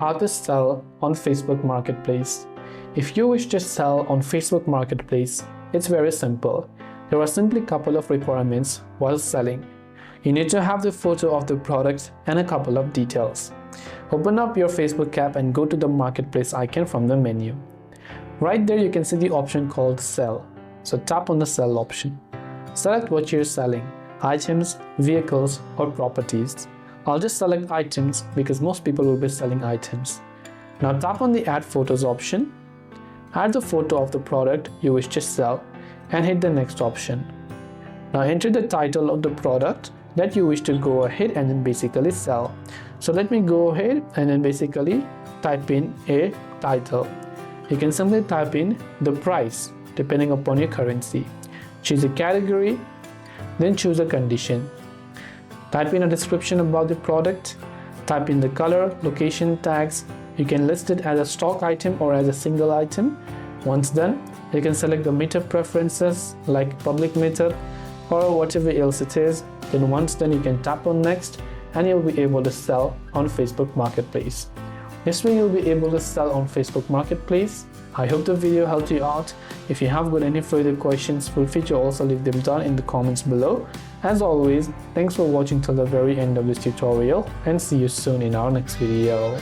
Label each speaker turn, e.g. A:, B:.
A: How to sell on Facebook Marketplace. If you wish to sell on Facebook Marketplace, it's very simple. There are simply a couple of requirements while selling. You need to have the photo of the product and a couple of details. Open up your Facebook app and go to the Marketplace icon from the menu. Right there you can see the option called Sell. So tap on the Sell option. Select what you're selling: items, vehicles, or properties. I'll just select items because most people will be selling items. Now tap on the Add Photos option. Add the photo of the product you wish to sell and hit the Next option. Now enter the title of the product that you wish to go ahead and then basically sell. So let me go ahead and then basically type in a title. You can simply type in the price depending upon your currency. Choose a category, then choose a condition. Type in a description about the product, type in the color, location, tags. You can list it as a stock item or as a single item. Once done, you can select the Meetup Preferences like public meetup or whatever else it is. Then once done, you can tap on Next and you'll be able to sell on Facebook Marketplace. This way you'll be able to sell on Facebook Marketplace. I hope the video helped you out. If you have got any further questions, feel free to also leave them down in the comments below. As always, thanks for watching till the very end of this tutorial and see you soon in our next video.